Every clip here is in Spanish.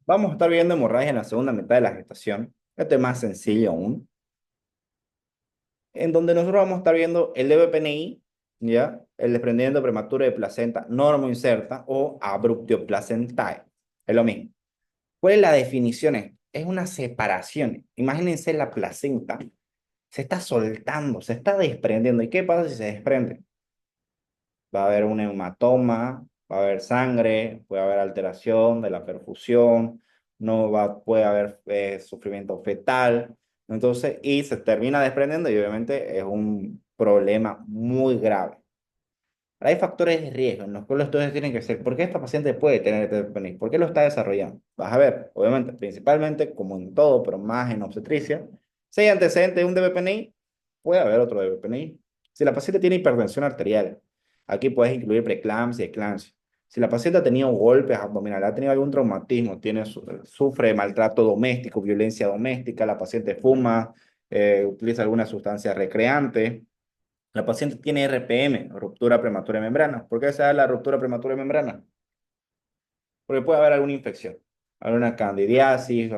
Vamos a estar viendo hemorragia en la segunda mitad de la gestación. Este es más sencillo aún, en donde nosotros vamos a estar viendo el DBPNI, ¿ya? El desprendimiento prematuro de placenta normoinserta o abruptio placentae. Es lo mismo. ¿Cuál es la definición? Es una separación. Imagínense la placenta. Se está soltando, se está desprendiendo. ¿Y qué pasa si se desprende? Va a haber un hematoma, va a haber sangre, puede haber alteración de la perfusión, no va, puede haber sufrimiento fetal, entonces, y se termina desprendiendo y obviamente es un problema muy grave. Ahora, hay factores de riesgo en los cuales ustedes tienen que ser, ¿por qué esta paciente puede tener este DPNI? ¿Por qué lo está desarrollando? Vas a ver, obviamente, principalmente, como en todo, pero más en obstetricia, si hay antecedentes de un DPNI, puede haber otro DPNI. Si la paciente tiene hipertensión arterial, aquí puedes incluir preeclampsia y eclampsia. Si la paciente ha tenido golpes abdominales, ha tenido algún traumatismo, sufre maltrato doméstico, violencia doméstica, la paciente fuma, utiliza alguna sustancia recreante, la paciente tiene RPM, ruptura prematura de membrana. ¿Por qué se da la ruptura prematura de membrana? Porque puede haber alguna infección, alguna candidiasis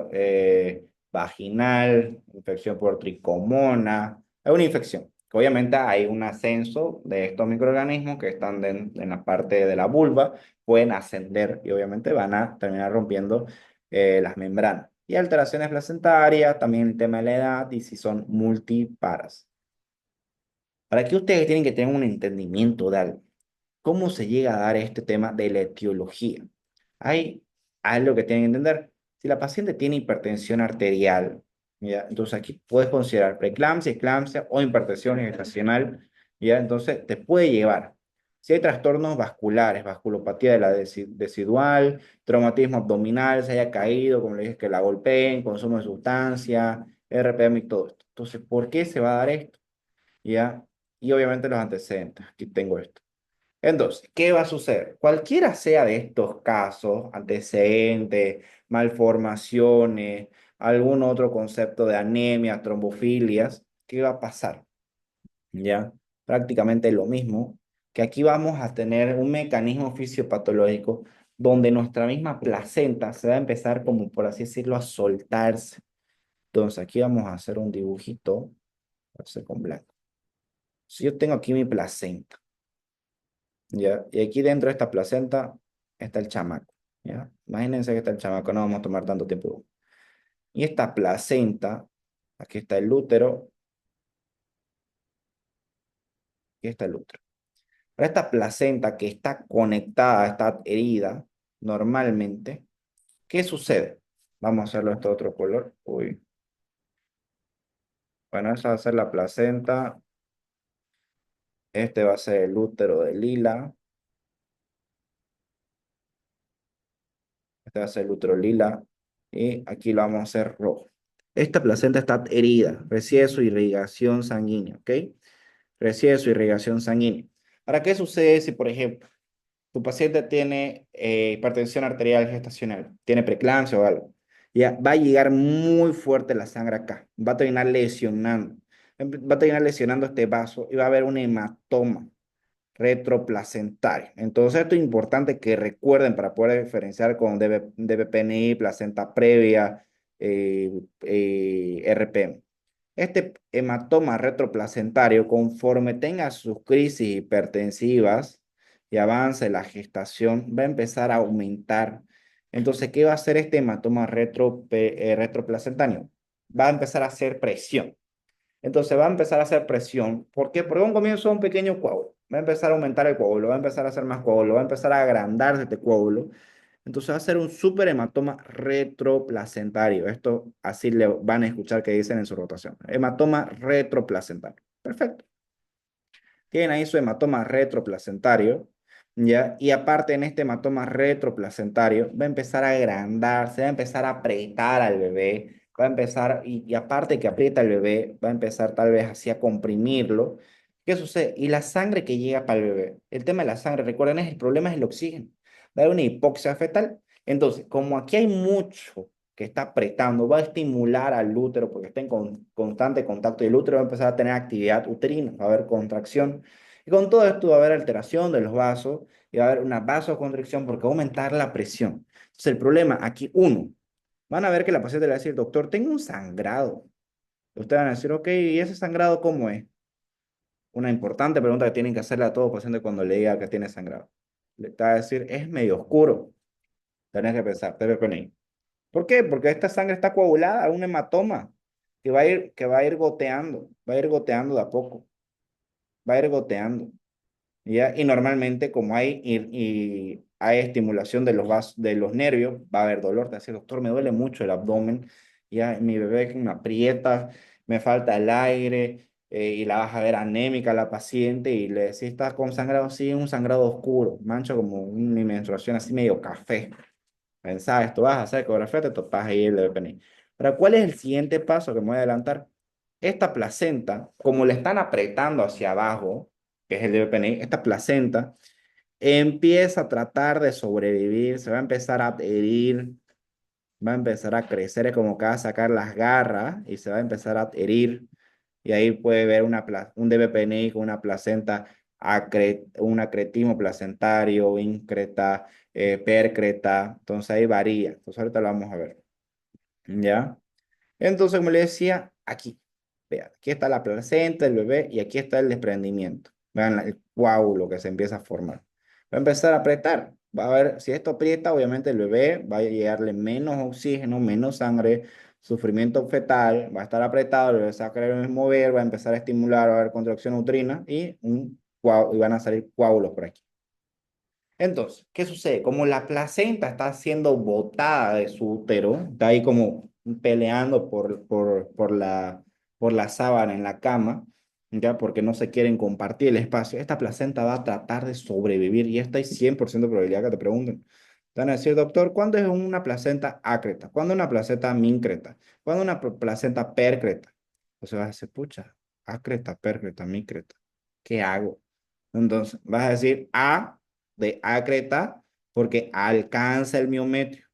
vaginal, infección por tricomona, alguna infección. Que obviamente hay un ascenso de estos microorganismos que están en la parte de la vulva, pueden ascender y obviamente van a terminar rompiendo las membranas. Y alteraciones placentarias, también el tema de la edad y si son multiparas. Para que ustedes tienen que tener un entendimiento de algo. ¿Cómo se llega a dar este tema de la etiología? Hay algo que tienen que entender. Si la paciente tiene hipertensión arterial, ¿ya? Entonces aquí puedes considerar preeclampsia, eclampsia o hipertensión gestacional, ¿ya? Entonces te puede llevar. Si hay trastornos vasculares, vasculopatía de la decidual, traumatismo abdominal, se haya caído, como le dije, que la golpeen, consumo de sustancia, RPM y todo esto. Entonces, ¿por qué se va a dar esto? ¿Ya? Y obviamente los antecedentes. Aquí tengo esto. Entonces, ¿qué va a suceder? Cualquiera sea de estos casos, antecedentes, malformaciones, algún otro concepto de anemia, trombofilias, ¿qué va a pasar? ¿Ya? Prácticamente lo mismo, que aquí vamos a tener un mecanismo fisiopatológico donde nuestra misma placenta se va a empezar como por así decirlo a soltarse. Entonces, aquí vamos a hacer un dibujito, voy a hacer con blanco. Si yo tengo aquí mi placenta, ¿ya? Y aquí dentro de esta placenta está el chamaco, ¿ya? Imagínense que está el chamaco, no vamos a tomar tanto tiempo. Y esta placenta, aquí está el útero, y está el útero. Pero esta placenta que está conectada, está herida, normalmente, ¿qué sucede? Vamos a hacerlo este otro color. Uy. Bueno, esa va a ser la placenta. Este va a ser el útero de lila. Este va a ser el útero lila. Y aquí lo vamos a hacer rojo. Esta placenta está herida, recibe su irrigación sanguínea, ¿ok? Recibe su irrigación sanguínea. ¿Para qué sucede si, por ejemplo, tu paciente tiene hipertensión arterial gestacional, tiene preeclampsia o algo? Ya va a llegar muy fuerte la sangre acá, va a terminar lesionando, va a terminar lesionando este vaso y va a haber un hematoma retroplacentario. Entonces, esto es importante que recuerden para poder diferenciar con DBPNI, placenta previa, RPM. Este hematoma retroplacentario, conforme tenga sus crisis hipertensivas y avance la gestación, va a empezar a aumentar. Entonces, ¿qué va a hacer este hematoma retroplacentario? Va a empezar a hacer presión. Entonces va a empezar a hacer presión. ¿Por qué? Porque un comienzo un pequeño coágulo. Va a empezar a aumentar el coágulo, va a empezar a hacer más coágulo, va a empezar a agrandarse este coágulo. Entonces va a ser un super hematoma retroplacentario. Esto así le van a escuchar que dicen en su rotación. Hematoma retroplacentario. Perfecto. Tienen ahí su hematoma retroplacentario, ¿ya? Y aparte en este hematoma retroplacentario va a empezar a agrandarse, va a empezar a apretar al bebé, va a empezar, y aparte que aprieta al bebé, va a empezar tal vez así a comprimirlo. ¿Qué sucede? Y la sangre que llega para el bebé. El tema de la sangre, recuerden, el problema es el oxígeno. Va a haber una hipoxia fetal. Entonces, como aquí hay mucho que está apretando, va a estimular al útero porque está en constante contacto y el útero va a empezar a tener actividad uterina, va a haber contracción. Y con todo esto va a haber alteración de los vasos y va a haber una vasoconstricción porque va a aumentar la presión. Entonces el problema aquí, uno, van a ver que la paciente le va a decir, doctor, tengo un sangrado. Ustedes van a decir, ok, ¿y ese sangrado cómo es? Una importante pregunta que tienen que hacerle a todo paciente cuando le diga que tiene sangrado. Le va a decir, es medio oscuro. Tenés que pensar, debe poner. ¿Por qué? Porque esta sangre está coagulada, un hematoma va a ir goteando de a poco, va a ir goteando. ¿Ya? Y normalmente como y hay estimulación de de los nervios, va a haber dolor. Te dice, doctor, me duele mucho el abdomen, ya mi bebé me aprieta, me falta el aire, y la vas a ver anémica a la paciente y le decís, ¿estás con sangrado? Sí, un sangrado oscuro, mancho como mi menstruación así medio café. Pensás, tú vas a hacer ecografía, te topas ahí el DPNI. Pero ¿cuál es el siguiente paso que me voy a adelantar? Esta placenta, como le están apretando hacia abajo, que es el DPNI, esta placenta empieza a tratar de sobrevivir, se va a empezar a adherir, va a empezar a crecer, es como que va a sacar las garras y se va a empezar a adherir. Y ahí puede ver un DBPNI con una placenta, un acretimo placentario, increta, percreta. Entonces ahí varía. Entonces ahorita lo vamos a ver. ¿Ya? Entonces, como le decía, aquí, vean, aquí está la placenta del bebé y aquí está el desprendimiento. Vean el coágulo que se empieza a formar. Va a empezar a apretar. Va a ver, si esto aprieta, obviamente el bebé va a llegarle menos oxígeno, menos sangre, sufrimiento fetal, va a estar apretado, el bebé se va a querer mover, va a empezar a estimular, va a haber contracción uterina y van a salir coágulos por aquí. Entonces, ¿qué sucede? Como la placenta está siendo botada de su útero, está ahí como peleando por la sábana en la cama, ya porque no se quieren compartir el espacio, esta placenta va a tratar de sobrevivir y esta hay 100% de probabilidad que te pregunten. Te van a decir, doctor, ¿cuándo es una placenta acreta? ¿Cuándo una placenta mincreta? ¿Cuándo una placenta percreta? Entonces vas a decir, pucha, acreta, percreta, mincreta. ¿Qué hago? Entonces vas a decir A de acreta porque alcanza el miometrio.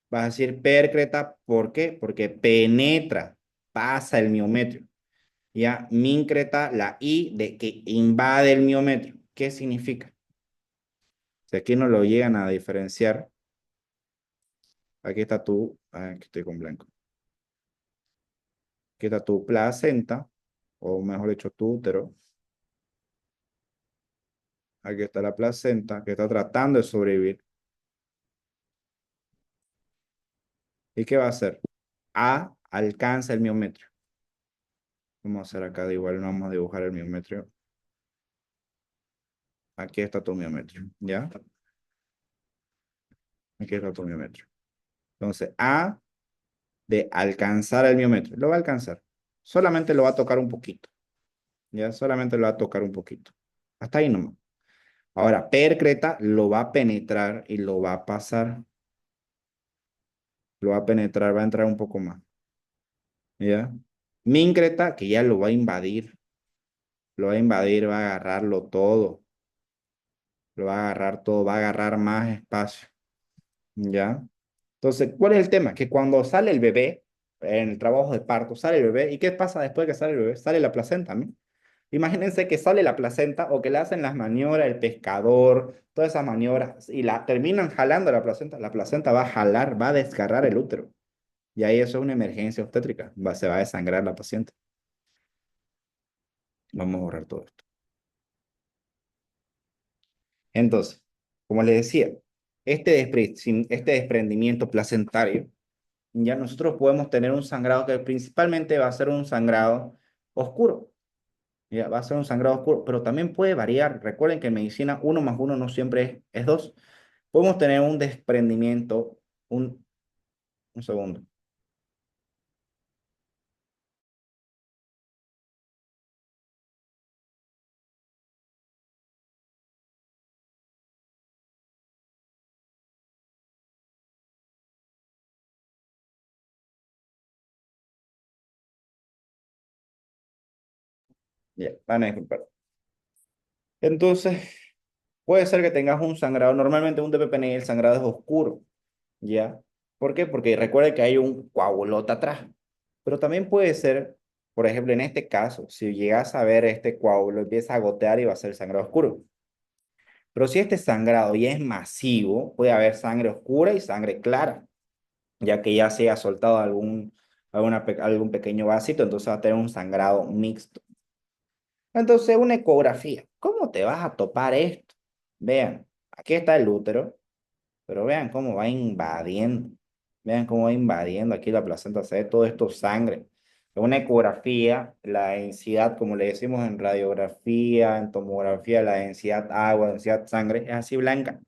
Vas a decir percreta, ¿por qué? Porque penetra, pasa el miometrio. Ya, mincreta, la I de que invade el miometrio. ¿Qué significa? Si aquí no lo llegan a diferenciar, aquí está aquí estoy con blanco. Aquí está tu placenta, o mejor dicho, tu útero. Aquí está la placenta que está tratando de sobrevivir. ¿Y qué va a hacer? A alcanza el miometrio. Vamos a hacer acá de igual, no vamos a dibujar el miometrio. Aquí está tu miometrio, ¿ya? Aquí está tu miometrio. Entonces, A de alcanzar el miometrio. Lo va a alcanzar. Solamente lo va a tocar un poquito, ¿ya? Solamente lo va a tocar un poquito. Hasta ahí nomás. Ahora, percreta lo va a penetrar y lo va a pasar. Lo va a penetrar, va a entrar un poco más, ¿ya? Mincreta, que ya lo va a invadir. Lo va a invadir, va a agarrarlo todo. Lo va a agarrar todo, va a agarrar más espacio, ¿ya? Entonces, ¿cuál es el tema? Que cuando sale el bebé, en el trabajo de parto, sale el bebé, ¿y qué pasa después de que sale el bebé? Sale la placenta, ¿no? Imagínense que sale la placenta o que le hacen las maniobras, el pescador, todas esas maniobras, y la terminan jalando la placenta va a jalar, va a desgarrar el útero. Y ahí eso es una emergencia obstétrica, se va a desangrar la paciente. Vamos a borrar todo esto. Entonces, como les decía, este desprendimiento placentario, ya nosotros podemos tener un sangrado que principalmente va a ser un sangrado oscuro. Ya, va a ser un sangrado oscuro, pero también puede variar. Recuerden que en medicina uno más uno no siempre es dos. Podemos tener un desprendimiento, un segundo. Ya, van a disculpar. Entonces, puede ser que tengas un sangrado. Normalmente un DPPNI el sangrado es oscuro. ¿Ya? ¿Por qué? Porque recuerde que hay un coagulote atrás. Pero también puede ser, por ejemplo, en este caso, si llegas a ver este coágulo, empieza a gotear y va a ser sangrado oscuro. Pero si este sangrado ya es masivo, puede haber sangre oscura y sangre clara. ya que ya se ha soltado algún pequeño vasito, entonces va a tener un sangrado mixto. Entonces, una ecografía, ¿cómo te vas a topar esto? Vean, aquí está el útero, pero vean cómo va invadiendo. Vean cómo va invadiendo aquí la placenta, se ve todo esto sangre. En una ecografía, la densidad, como le decimos en radiografía, en tomografía, la densidad agua, densidad sangre, es así blanca.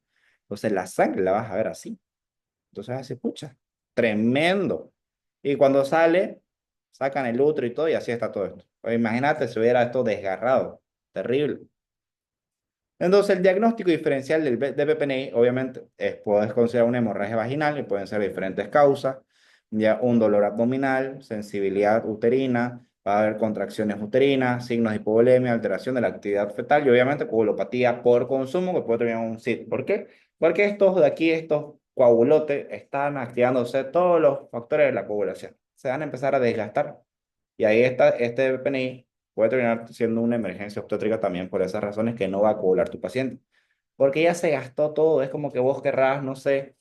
Entonces la sangre la vas a ver así. Entonces así, pucha, tremendo. Y cuando sale, sacan el útero y todo, y así está todo esto. Pues imagínate si hubiera esto desgarrado. Terrible. Entonces, el diagnóstico diferencial de PPNI, obviamente, puedes considerar una hemorragia vaginal y pueden ser diferentes causas, ya un dolor abdominal, sensibilidad uterina, va a haber contracciones uterinas, signos de hipovolemia, alteración de la actividad fetal y obviamente coagulopatía por consumo que puede terminar en un SID. ¿Por qué? Porque estos de aquí, estos coagulotes, están activándose todos los factores de la coagulación. Se van a empezar a desgastar y ahí está este PPNI puede terminar siendo una emergencia obstétrica también por esas razones que no va a coagular tu paciente. Porque ya se gastó todo, es como que vos querrás, no sé,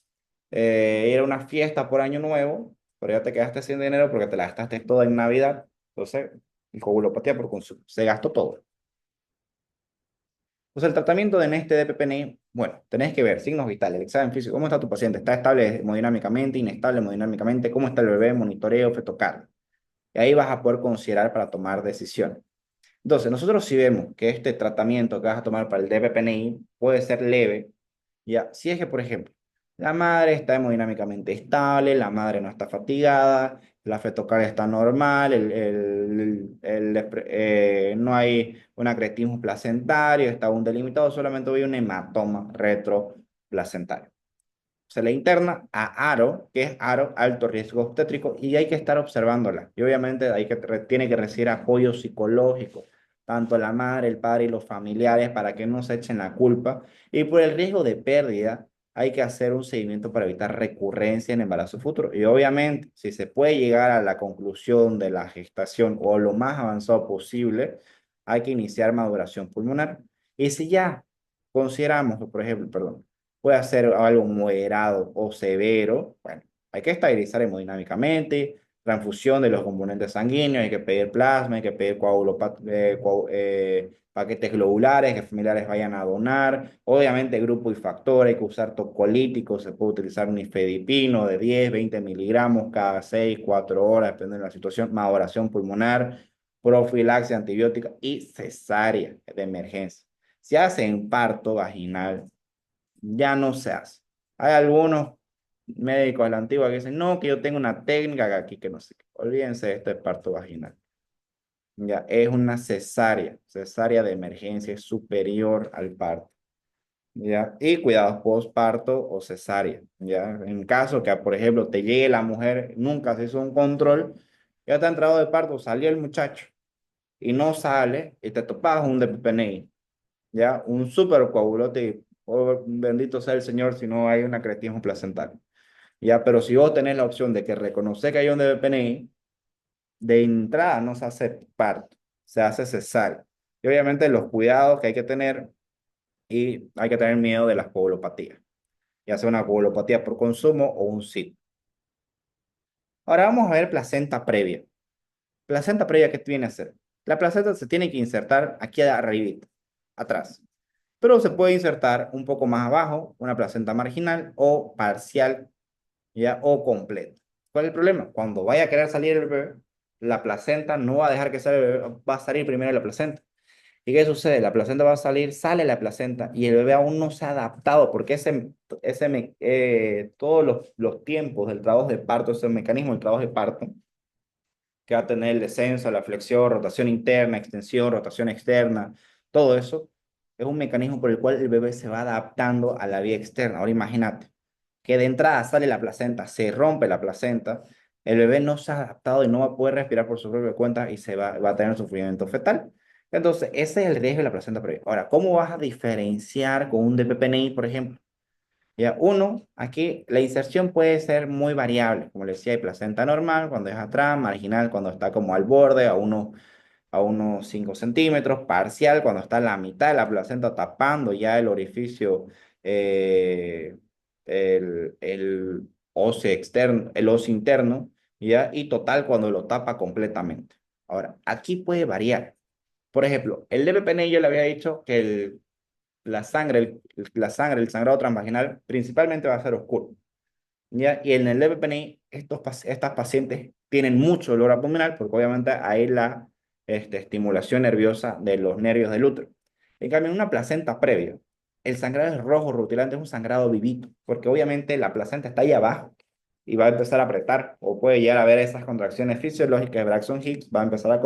ir a una fiesta por Año Nuevo, pero ya te quedaste sin dinero porque te la gastaste toda en Navidad. Entonces, el coagulopatía por consumo, se gastó todo. Entonces, el tratamiento de este de PPNI, bueno, tenés que ver signos vitales, el examen físico, cómo está tu paciente, está estable hemodinámicamente, inestable hemodinámicamente, cómo está el bebé, monitoreo, fetocardio. Y ahí vas a poder considerar para tomar decisiones. Entonces, nosotros si vemos que este tratamiento que vas a tomar para el DPPNI puede ser leve, ya, si es que, por ejemplo, la madre está hemodinámicamente estable, la madre no está fatigada, la fetocardia está normal, no hay un acretismo placentario, está un delimitado, solamente hay un hematoma retroplacentario. Se le interna a ARO, que es ARO, alto riesgo obstétrico, y hay que estar observándola. Y obviamente tiene que recibir apoyo psicológico, tanto la madre, el padre y los familiares, para que no se echen la culpa. Y por el riesgo de pérdida, hay que hacer un seguimiento para evitar recurrencia en embarazo futuro. Y obviamente, si se puede llegar a la conclusión de la gestación o lo más avanzado posible, hay que iniciar maduración pulmonar. Y si ya consideramos, por ejemplo, perdón, puede ser algo moderado o severo, bueno, hay que estabilizar hemodinámicamente, transfusión de los componentes sanguíneos, hay que pedir plasma, hay que pedir paquetes globulares que familiares vayan a donar, obviamente grupo y factor, hay que usar tocolíticos, se puede utilizar un nifedipino de 10, 20 miligramos cada 6, 4 horas, depende de la situación, maduración pulmonar, profilaxia antibiótica y cesárea de emergencia. Se hace en parto vaginal, ya no se hace. Hay algunos médicos de la antigua que dicen, no, que yo tengo una técnica que aquí que no sé qué. Olvídense de esto de parto vaginal. Ya, es una cesárea de emergencia, es superior al parto. ¿Ya? Y cuidados postparto o cesárea. ¿Ya? En caso que, por ejemplo, te llegue la mujer, nunca se hizo un control, ya está entrado de parto, salió el muchacho y no sale y te topas un DPPNI. ¿Ya? Un supercoagulote, oh, bendito sea el Señor si no hay un acretismo placentario. ¿Ya? Pero si vos tenés la opción de que reconocer que hay un DPNI, de entrada no se hace parto, se hace cesárea. Y obviamente los cuidados que hay que tener y hay que tener miedo de las coagulopatías, ya sea una coagulopatía por consumo o un SID. Ahora vamos a ver placenta previa. Placenta previa, ¿qué viene a hacer? La placenta se tiene que insertar aquí arribita, atrás. Pero se puede insertar un poco más abajo, una placenta marginal o parcial, ya, o completa. ¿Cuál es el problema? Cuando vaya a querer salir el bebé, la placenta no va a dejar que salga el bebé, va a salir primero la placenta. ¿Y qué sucede? La placenta va a salir, sale la placenta y el bebé aún no se ha adaptado porque todos los tiempos del trabajo de parto, ese mecanismo del trabajo de parto, que va a tener el descenso, la flexión, rotación interna, extensión, rotación externa, todo eso es un mecanismo por el cual el bebé se va adaptando a la vía externa. Ahora imagínate que de entrada sale la placenta, se rompe la placenta, el bebé no se ha adaptado y no va a poder respirar por su propia cuenta y va a tener sufrimiento fetal. Entonces, ese es el riesgo de la placenta previa. Ahora, ¿cómo vas a diferenciar con un DPPNI, por ejemplo? Ya, uno, aquí la inserción puede ser muy variable. Como les decía, hay placenta normal cuando es atrás, marginal cuando está como al borde, a unos 5 centímetros, parcial cuando está la mitad de la placenta tapando ya el orificio, eh, el óseo externo, el óseo interno, ¿ya? Y total cuando lo tapa completamente. Ahora, aquí puede variar. Por ejemplo, el DPPNI yo le había dicho que el sangrado transvaginal, principalmente va a ser oscuro. ¿Ya? Y en el DPPNI, estas pacientes tienen mucho dolor abdominal porque obviamente hay la estimulación nerviosa de los nervios del útero. En cambio, en una placenta previa, el sangrado es rojo rutilante, es un sangrado vivito, porque obviamente la placenta está ahí abajo y va a empezar a apretar o puede llegar a ver esas contracciones fisiológicas de Braxton Hicks, va a empezar a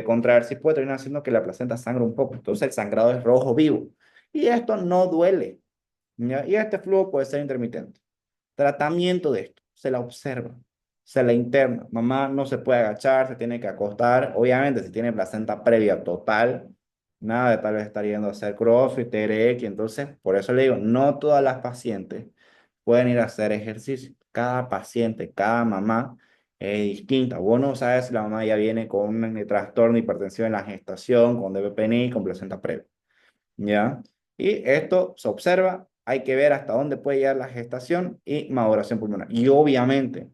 contraerse y puede terminar haciendo que la placenta sangre un poco. Entonces el sangrado es rojo vivo y esto no duele. ¿Ya? Y este flujo puede ser intermitente. Tratamiento de esto, se la observa, se la interna. Mamá no se puede agachar, se tiene que acostar. Obviamente, si tiene placenta previa total, nada de tal vez estar yendo a hacer CrossFit, TRX. Entonces, por eso le digo, no todas las pacientes pueden ir a hacer ejercicio. Cada paciente, cada mamá es distinta. Vos no sabes si la mamá ya viene con un trastorno de hipertensión en la gestación, con DPPNI, con placenta previa. ¿Ya? Y esto se observa, hay que ver hasta dónde puede llegar la gestación y maduración pulmonar. Y obviamente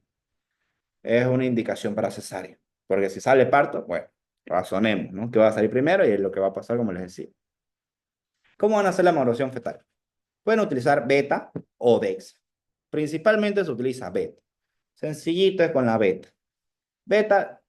es una indicación para cesárea, porque si sale parto, bueno, razonemos, ¿no? ¿Qué va a salir primero? Y es lo que va a pasar, como les decía. ¿Cómo van a hacer la maduración fetal? Pueden utilizar beta o dexa. Principalmente se utiliza beta. Sencillito es con la beta. Beta,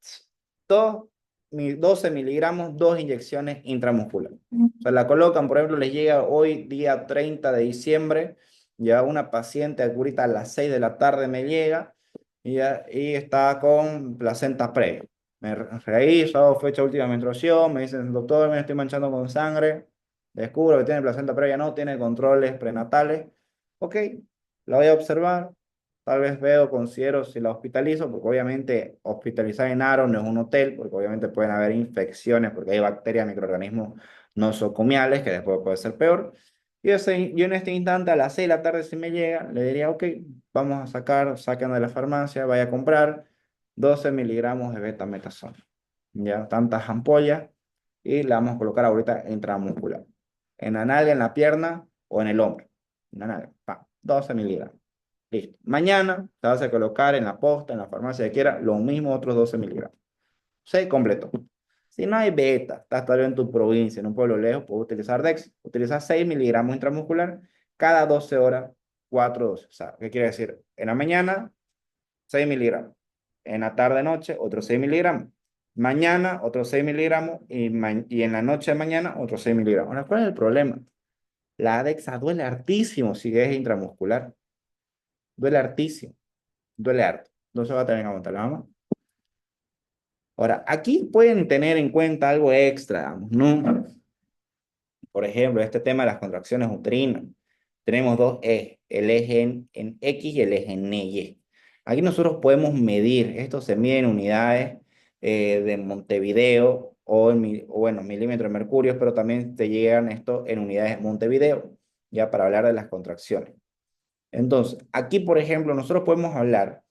2, 12 miligramos, 2 inyecciones intramusculares. O sea, la colocan, por ejemplo, les llega hoy, día 30 de diciembre, ya una paciente, ahorita a las 6 de la tarde me llega, y está con placenta previa. Me reviso, fecha de última menstruación, me dicen, doctor, me estoy manchando con sangre, descubro que tiene placenta previa, no, tiene controles prenatales. Ok, la voy a observar, tal vez veo, considero si la hospitalizo, porque obviamente hospitalizar en Aro no es un hotel, porque obviamente pueden haber infecciones, porque hay bacterias, microorganismos nosocomiales, que después puede ser peor. Yo en este instante, a las 6 de la tarde, si me llega, le diría, ok, vamos a saquen de la farmacia, vaya a comprar 12 miligramos de betametasona. Ya, tantas ampollas, y la vamos a colocar ahorita intramuscular. En la nalga, en la pierna o en el hombro. En la nalga, pa, 12 miligramos. Listo. Mañana te vas a colocar en la posta, en la farmacia que quiera, lo mismo, otros 12 miligramos. Se completó. Si no hay beta, estás tal vez en tu provincia, en un pueblo lejos, puedes utilizar Dex. Utiliza 6 miligramos intramuscular cada 12 horas, 4 dosis. O sea, ¿qué quiere decir? En la mañana, 6 miligramos. En la tarde-noche, otros 6 miligramos. Mañana, otros 6 miligramos. Y en la noche de mañana, otros 6 miligramos. Ahora, ¿cuál es el problema? La Dexa duele hartísimo si es intramuscular. Duele hartísimo. Duele harto. No se va a tener que aguantar la mamá. Ahora, aquí pueden tener en cuenta algo extra, ¿no? Por ejemplo, este tema de las contracciones uterinas. Tenemos dos ejes, el eje en X y el eje en Y. Aquí nosotros podemos medir, esto se mide en unidades de Montevideo o bueno, milímetros de mercurio, pero también te llegan esto en unidades de Montevideo, ya para hablar de las contracciones. Entonces, aquí, por ejemplo, nosotros podemos hablar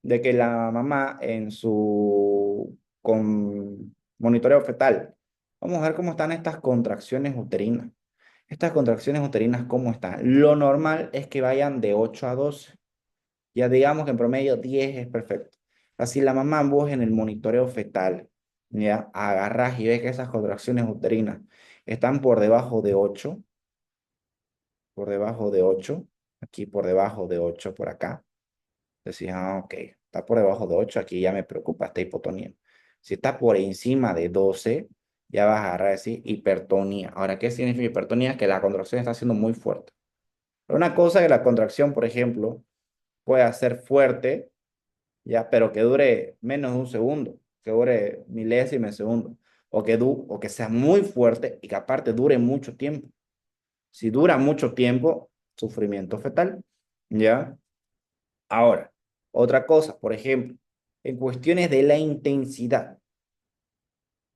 de que la mamá en su con monitoreo fetal, vamos a ver cómo están estas contracciones uterinas. Estas contracciones uterinas, ¿cómo están? Lo normal es que vayan de 8 a 12. Ya digamos que en promedio 10 es perfecto. Así la mamá, vos en el monitoreo fetal, ya agarrás y ves que esas contracciones uterinas están por debajo de 8, por debajo de 8, aquí por debajo de 8 por acá. Decís, ah, ok, está por debajo de 8, aquí ya me preocupa esta hipotonía. Si está por encima de 12, ya vas a agarrar a decir hipertonía. Ahora, ¿qué significa hipertonía? Que la contracción está siendo muy fuerte. Pero una cosa es que la contracción, por ejemplo, puede ser fuerte, ya, pero que dure menos de un segundo, que dure milésimas de segundo, o que sea muy fuerte y que aparte dure mucho tiempo. Si dura mucho tiempo, sufrimiento fetal, ¿ya? Ahora, otra cosa, por ejemplo, en cuestiones de la intensidad,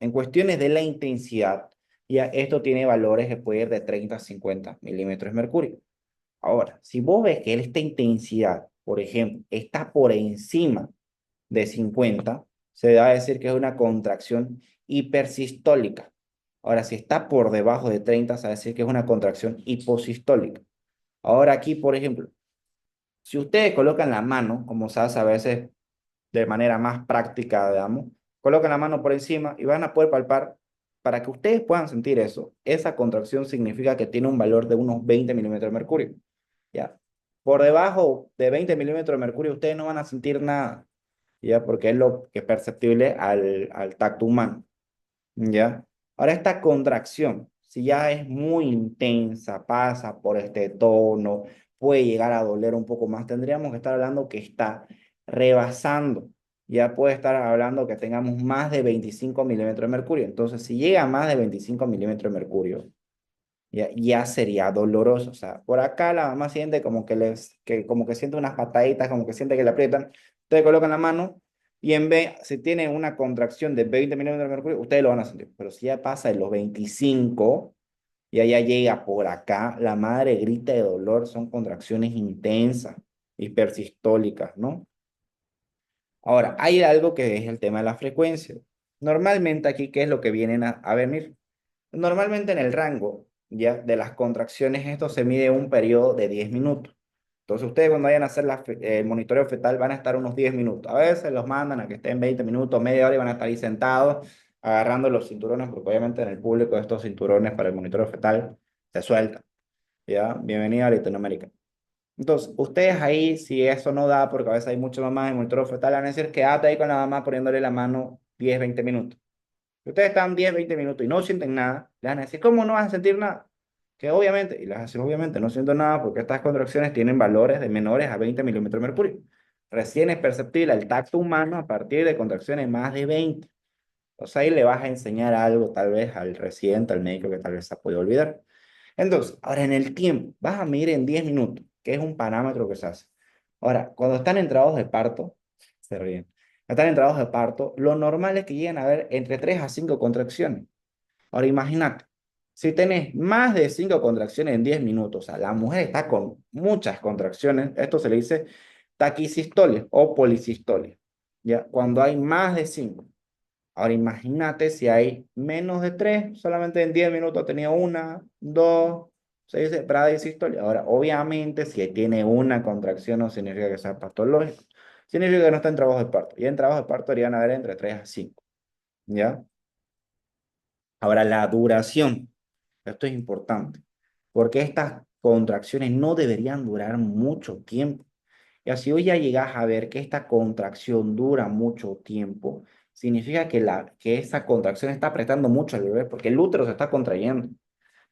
en cuestiones de la intensidad, ya esto tiene valores que puede ir de 30 a 50 milímetros de mercurio. Ahora, si vos ves que esta intensidad, por ejemplo, está por encima de 50, se va a decir que es una contracción hipersistólica. Ahora, si está por debajo de 30, se va a decir que es una contracción hiposistólica. Ahora aquí, por ejemplo, Si ustedes colocan la mano, como se hace a veces de manera más práctica, digamos, colocan la mano por encima y van a poder palpar, para que ustedes puedan sentir eso, esa contracción significa que tiene un valor de unos 20 milímetros de mercurio, ¿ya? Por debajo de 20 milímetros de mercurio ustedes no van a sentir nada, ¿ya? Porque es lo que es perceptible al tacto humano, ¿ya? Ahora esta contracción, si ya es muy intensa, pasa por este tono, puede llegar a doler un poco más, tendríamos que estar hablando que está rebasando. Ya puede estar hablando que tengamos más de 25 milímetros de mercurio. Entonces, si llega a más de 25 milímetros de mercurio, ya sería doloroso. O sea, por acá la mamá siente como que como que siente unas pataditas, como que siente que le aprietan. Ustedes colocan la mano y en vez, si tiene una contracción de 20 milímetros de mercurio, ustedes lo van a sentir. Pero si ya pasa de los 25, ya llega por acá, la madre grita de dolor, son contracciones intensas, hipersistólicas, ¿no? Ahora, hay algo que es el tema de la frecuencia. Normalmente aquí, ¿qué es lo que vienen a venir? Normalmente en el rango ya de las contracciones esto se mide un periodo de 10 minutos. Entonces ustedes cuando vayan a hacer el monitoreo fetal van a estar unos 10 minutos. A veces los mandan a que estén 20 minutos, media hora y van a estar ahí sentados agarrando los cinturones porque obviamente en el público estos cinturones para el monitoreo fetal se sueltan. ¿Ya? Bienvenido a Latinoamérica. Entonces, ustedes ahí, si eso no da, porque a veces hay muchas mamás en monitoreo fetal, van a decir, quédate ahí con la mamá poniéndole la mano 10 20 minutos. Si ustedes están 10 20 minutos y no sienten nada, le van a decir, ¿cómo no vas a sentir nada? Que obviamente, y les van a decir, obviamente, no siento nada porque estas contracciones tienen valores de menores a 20 milímetros de mercurio. Recién es perceptible el tacto humano a partir de contracciones más de 20. Entonces ahí le vas a enseñar algo tal vez al residente, al médico que tal vez se ha podido olvidar. Entonces, ahora en el tiempo, vas a medir en 10 minutos, que es un parámetro que se hace. Ahora, cuando están en trabajos de parto, se ríen, están en trabajos de parto, lo normal es que lleguen a haber entre 3 a 5 contracciones. Ahora imagínate, si tenés más de 5 contracciones en 10 minutos, o sea, la mujer está con muchas contracciones, esto se le dice taquisistolia o polisistolia, ¿ya? Cuando hay más de 5. Ahora imagínate si hay menos de 3, solamente en 10 minutos ha tenido una, dos, se dice bradisistolia. Ahora, obviamente, si tiene una contracción no significa que sea patológico, significa que no está en trabajo de parto. Y en trabajo de parto deberían haber entre 3 a 5, ¿ya? Ahora, la duración. Esto es importante, porque estas contracciones no deberían durar mucho tiempo. Y así hoy ya llegas a ver que esta contracción dura mucho tiempo, significa que esa contracción está apretando mucho al bebé, porque el útero se está contrayendo.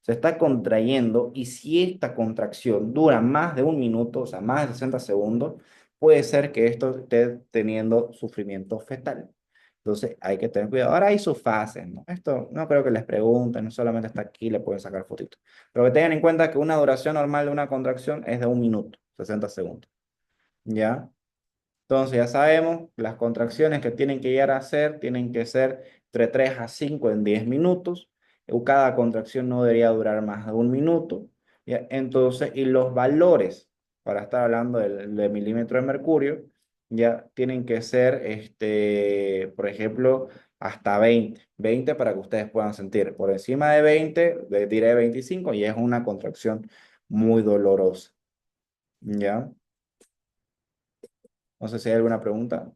Se está contrayendo y si esta contracción dura más de un minuto, o sea, más de 60 segundos, puede ser que esto esté teniendo sufrimiento fetal. Entonces hay que tener cuidado. Ahora hay sus fases, ¿no? Esto no creo que les pregunten, no solamente está aquí, le pueden sacar fotitos. Pero que tengan en cuenta que una duración normal de una contracción es de un minuto, 60 segundos. ¿Ya? Entonces ya sabemos, las contracciones que tienen que llegar a hacer tienen que ser entre 3 a 5 en 10 minutos. Cada contracción no debería durar más de un minuto. ¿Ya? Entonces, y los valores, para estar hablando de milímetro de mercurio, ya tienen que ser, por ejemplo, hasta 20. 20 para que ustedes puedan sentir. Por encima de 20, diré 25 y es una contracción muy dolorosa. ¿Ya? No sé si hay alguna pregunta.